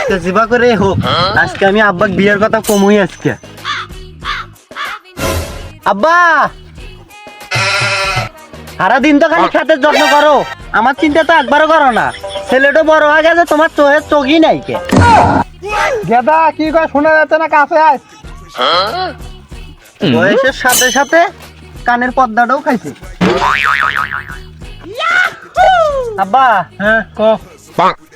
আজকে জিবা করে হোক, আজকে আমি আব্বাক বিয়ের কথা কমই আজকে। আব্বা সারাদিন তো খালি খেতের যত্ন করো, আমার চিন্তা তো একবারও করো না। ছেলেটা বড় হয়ে গেছে, তোমার চোখের চোখই নাই কে। গেদা কি কয় শোনা যাচ্ছে না, কাছে আয়। বয়সের সাথে সাথে কানের পর্দাটাও খাইছে। আব্বা হ্যাঁ ক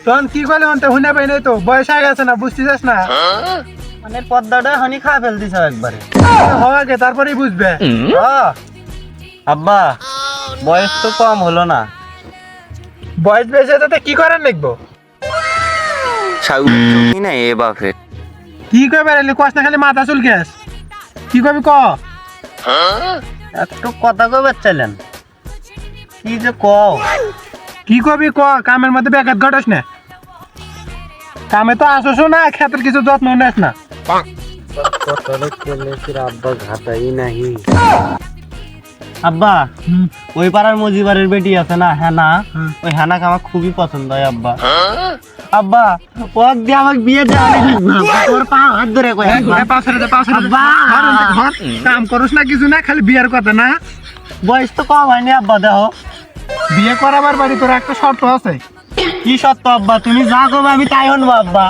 তখন কি করলে অন্তে হুনে পাই নাই, তো বয়স হয়ে গেছে না, বুঝতেছিস না? কানের পর্দাটা হানি খা ফেল দিছ একবারে। হওয়াকে তারপরেই বুঝবে। আব্বা বয়স তো কম হলো না। বয়স বেশি তাতে কি করার লিখবো? না এ বাপে কি কই বেড়ালি, কষ্ট খালি মাথা চুলকেস। কি কবি ক? একটু কথা কবে চাইলেন, কি যে কও? কি কবি ক, কামের মধ্যে ব্যাঘাত ঘটাস না। কামে তো আসছো না, ক্ষেতের কিছু যত্ন নেস না। আব্বা ওই পাড়ার মজিবারের বেটি আছে না হেনা, ওই হেনাকে আমার খুবই পছন্দ হয় আব্বা। আব্বা ওর দিয়ে আমাকে বিয়ে দেওয়া তোর পা হাত ধরে কয় আব্বা। কাম করস না কিছু না, খালি বিয়ের কথা না। বয়স তো কম হয়নি আব্বা, দেখো বিয়ে করাবার বাড়ি তোর একটা শর্ত আছে। কি সত্য আব্বা, তুমি যা করবে আমি তাই শুনবো আব্বা।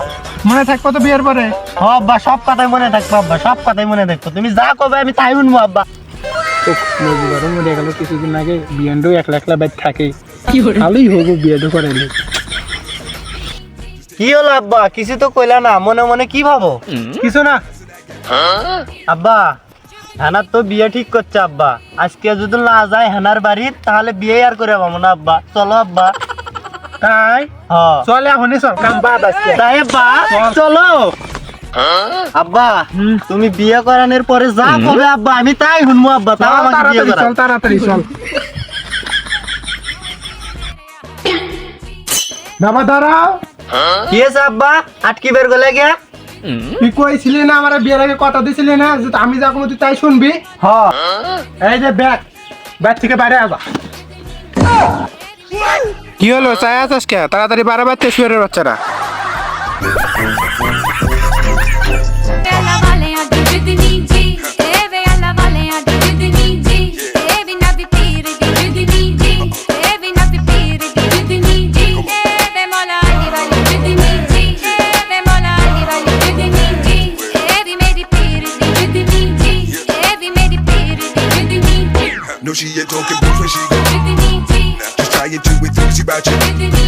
মনে থাকবো তো বিয়ের পরে? ও আব্বা সব কথাই মনে থাকবো আব্বা, সব কথাই মনে থাকবো, তুমি যা করবে আমি তাই শুনবো আব্বা। মজিবারও মরে গেল কিছুদিন আগে, বিয়েন্ডও একলা একলা বাইর থাকে, ভালোই হোক বিয়েটা করাইলে। কি হলো আব্বা, কিছু তো কইলা না, মনে মনে কি ভাবো? কিছু না। আব্বা হেনার তো বিয়ে ঠিক করছে আব্বা, আজকে যদি না যায় হেনার বাড়ি তাহলে বিয়ে আর করে পাবো না আব্বা। চলো আব্বা। তাই চলে এখনই চল, কাম বাদ আজকে। তাই আব্বা চলো। আব্বা তুমি বিয়ে করানোর পরে যা কবে আব্বা আমি তাই শুনবো আব্বা, তাও আমাকে বিয়ে করা। চল তাড়াতাড়ি চল। বাবা দাঁড়াও। কি আছে আব্বা, আটকি বের গলে গে? তুই কইছিলি না আমার বিয়ের আগে কথা দিছিলি না যে আমি যা কোনো তুই তাই শুনবি? এই যে ব্যাগ, ব্যাগ থেকে বাইরে আসা। কি হলো, চাই আছিস কে? তাড়াতাড়ি বারে বাড়তে শুয়ে বাচ্চারা। No, she ain't talking bullshit, she go. Just try and do it, easy about you.